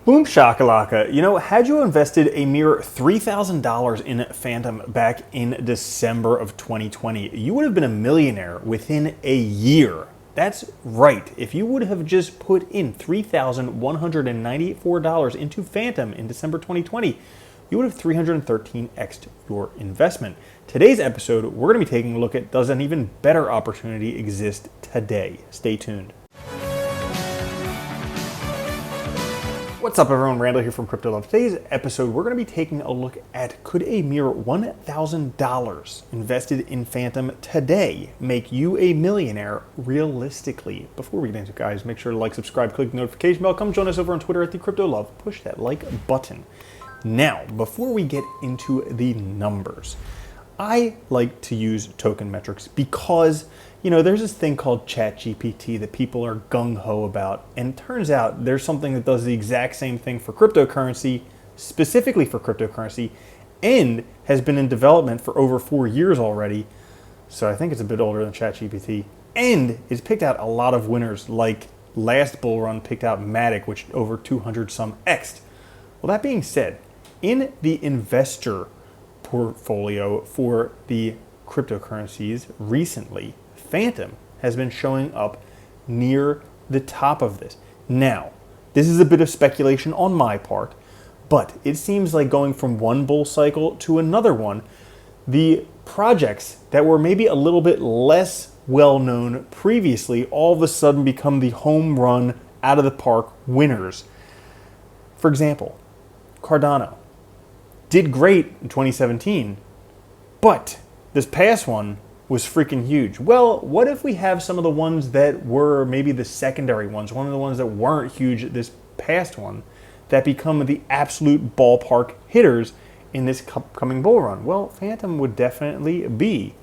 Boom shakalaka. You know, had you invested a mere $3,000 in Phantom back in December of 2020, you would have been a millionaire within a year. That's right. If you would have just put in $3,194 into Phantom in December 2020, you would have 313x'd your investment. Today's episode, we're going to be taking a look at does an even better opportunity exist today. Stay tuned. What's up everyone, Randall here from Crypto Love. Today's episode, we're going to be taking a look at could a mere $1,000 invested in Phantom today make you a millionaire realistically? Before we get into it, guys, make sure to like, subscribe, click the notification bell. Come join us over on Twitter at the Crypto Love. Push that like button. Now, before we get into the numbers, I like to use token metrics because, you know, there's this thing called ChatGPT that people are gung-ho about, and it turns out there's something that does the exact same thing for cryptocurrency, specifically for cryptocurrency, and has been in development for over 4 years already, so I think it's a bit older than ChatGPT, and it's picked out a lot of winners, like last bull run picked out Matic, which over 200 some X'd. Well, that being said, in the investor portfolio for the cryptocurrencies recently, Phantom has been showing up near the top of this. Now, this is a bit of speculation on my part, but it seems like going from one bull cycle to another one, the projects that were maybe a little bit less well known previously all of a sudden become the home run out of the park winners. For example, Cardano did great in 2017, but this past one was freaking huge. Well, what if we have some of the ones that were maybe the secondary ones, one of the ones that weren't huge this past one, that become the absolute ballpark hitters in this coming bull run? Well, Phantom would definitely be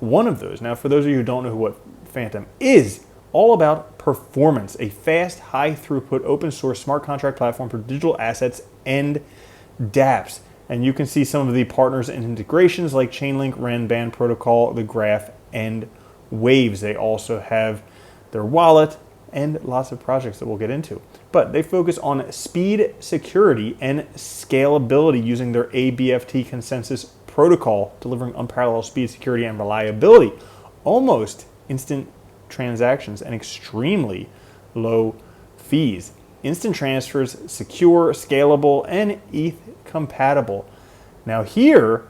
one of those. Now, for those of you who don't know what Phantom is, all about performance, a fast, high throughput, open source smart contract platform for digital assets and dApps. And you can see some of the partners and integrations like Chainlink, Ren, Band Protocol, The Graph, and Waves. They also have their wallet and lots of projects that we'll get into. But they focus on speed, security, and scalability using their ABFT consensus protocol, delivering unparalleled speed, security, and reliability. Almost instant transactions and extremely low fees. Instant transfers, secure, scalable, and ETH compatible. Now here,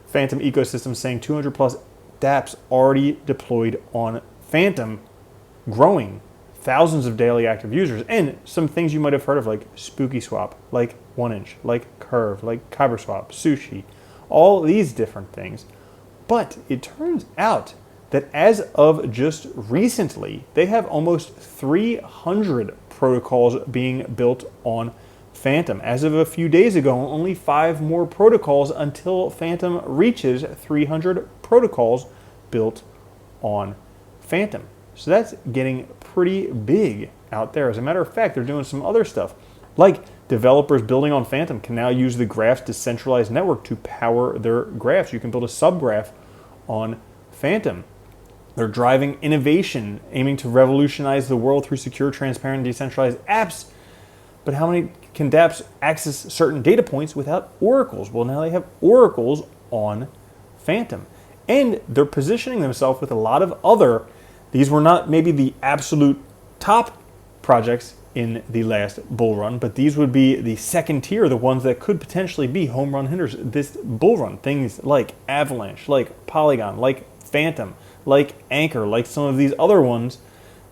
Phantom ecosystem saying 200 plus dApps already deployed on Phantom, growing thousands of daily active users, and some things you might have heard of like Spooky Swap, like 1inch, like Curve, like KyberSwap, Sushi, all these different things. But it turns out that as of just recently, they have almost 300 protocols being built on Phantom. As of a few days ago, only 5 more protocols until Phantom reaches 300 protocols built on Phantom. So that's getting pretty big out there. As a matter of fact, they're doing some other stuff. Like developers building on Phantom can now use the Graph's decentralized network to power their graphs. You can build a subgraph on Phantom. They're driving innovation, aiming to revolutionize the world through secure, transparent, decentralized apps. But how many can dApps access certain data points without oracles? Well, now they have oracles on Phantom. And they're positioning themselves with a lot of other, these were not maybe the absolute top projects in the last bull run, but these would be the second tier, the ones that could potentially be home run hitters this bull run. Things like Avalanche, like Polygon, like Phantom, like Anchor, like some of these other ones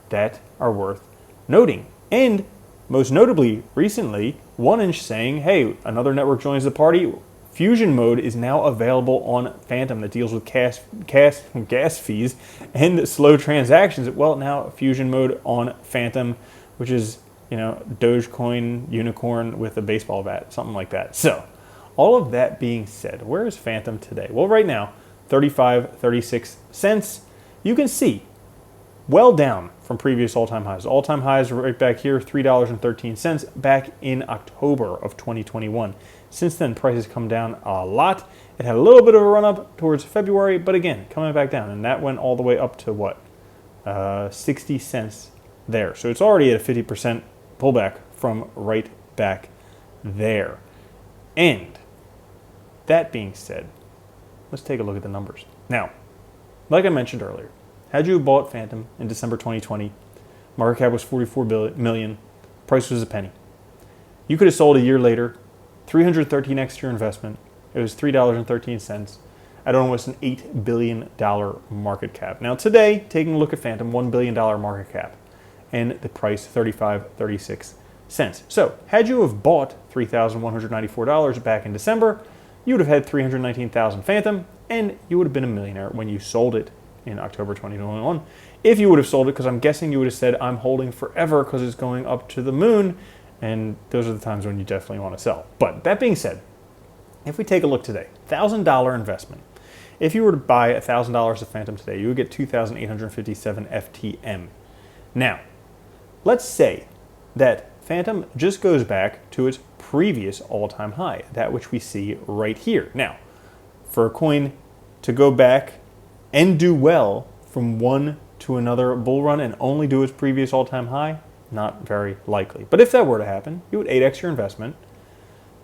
that are worth noting. And most notably, recently, 1inch saying, hey, another network joins the party. Fusion mode is now available on Phantom that deals with gas fees and slow transactions. Well, now Fusion mode on Phantom, which is, you know, Dogecoin unicorn with a baseball bat, something like that. So, all of that being said, where is Phantom today? Well, right now, 36 cents. You can see well down from previous all-time highs. All-time highs right back here, $3.13 back in October of 2021. Since then, prices come down a lot. It had a little bit of a run up towards February, but again, coming back down. And that went all the way up to what? 60 cents there. So it's already at a 50% pullback from right back there. And that being said, let's take a look at the numbers. Now, like I mentioned earlier, had you bought Phantom in December 2020, market cap was 44 million, price was a penny. You could have sold a year later, 313x your investment. It was $3.13 at almost an $8 billion market cap. Now today, taking a look at Phantom, $1 billion market cap, and the price $35.36. So had you have bought $3,194 back in December, you would have had 319,000 Phantom, and you would have been a millionaire when you sold it in October 2021. If you would have sold it, because I'm guessing you would have said, I'm holding forever because it's going up to the moon, and those are the times when you definitely want to sell. But that being said, if we take a look today, $1,000 investment. If you were to buy $1,000 of Phantom today, you would get 2,857 FTM. Now, let's say that Phantom just goes back to its previous all-time high, that which we see right here. Now, for a coin to go back and do well from one to another bull run and only do its previous all-time high, not very likely. But if that were to happen, you would 8x your investment,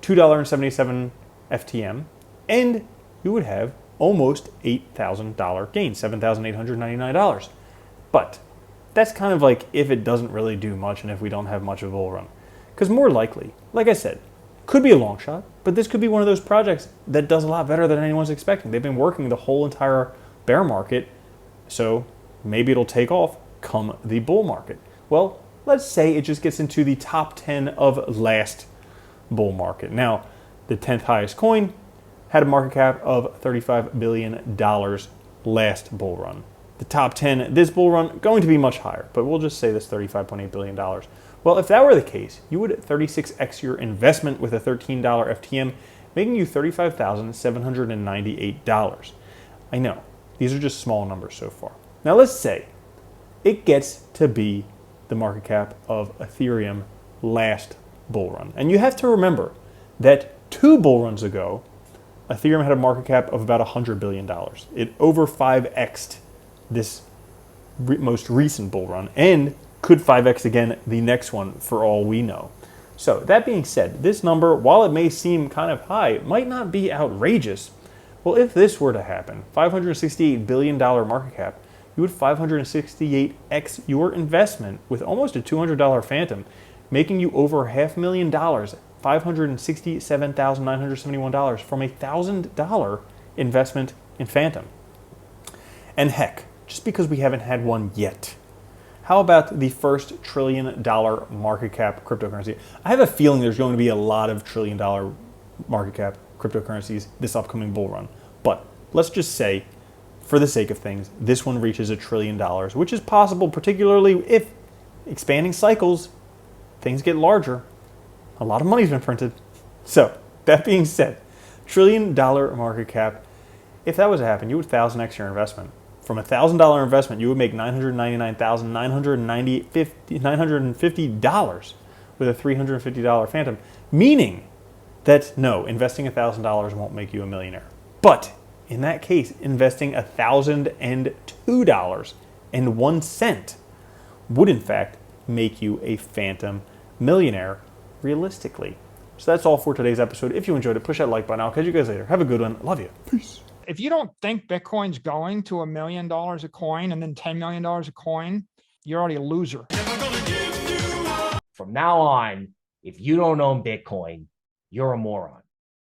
$2.77 FTM, and you would have almost $8,000 gain, $7,899. But that's kind of like if it doesn't really do much and if we don't have much of a bull run. Because more likely, like I said, could be a long shot, but this could be one of those projects that does a lot better than anyone's expecting. They've been working the whole entire bear market, so maybe it'll take off come the bull market. Well, let's say it just gets into the top 10 of last bull market. Now, the 10th highest coin had a market cap of $35 billion last bull run. The top 10 this bull run going to be much higher, but we'll just say this $35.8 billion. Well, if that were the case, you would 36x your investment with a $13 FTM, making you $35,798. I know, these are just small numbers so far. Now let's say it gets to be the market cap of Ethereum last bull run. And you have to remember that 2 bull runs ago, Ethereum had a market cap of about $100 billion. It over 5x'd this most recent bull run and could 5x again the next one for all we know. So that being said, this number, while it may seem kind of high, might not be outrageous. Well, if this were to happen, $568 billion market cap, you would 568x your investment with almost a $200 Phantom, making you over $500,000, $567,971 from a $1,000 investment in Phantom. And heck, just because we haven't had one yet, how about the first $1 trillion market cap cryptocurrency? I have a feeling there's going to be a lot of $1 trillion market cap cryptocurrencies this upcoming bull run. But let's just say, for the sake of things, this one reaches $1 trillion, which is possible, particularly if expanding cycles, things get larger. A lot of money's been printed. So, that being said, $1 trillion market cap, if that was to happen, you would 1,000x your investment. From a $1,000 investment, you would make $999,950 with a $350 Phantom, meaning that no, investing $1,000 won't make you a millionaire. But in that case, investing $1,002.01 would in fact make you a Phantom millionaire realistically. So that's all for today's episode. If you enjoyed it, push that like button. I'll catch you guys later. Have a good one. Love you. Peace. If you don't think Bitcoin's going to $1 million a coin and then $10 million a coin, you're already a loser. From now on, if you don't own Bitcoin, you're a moron.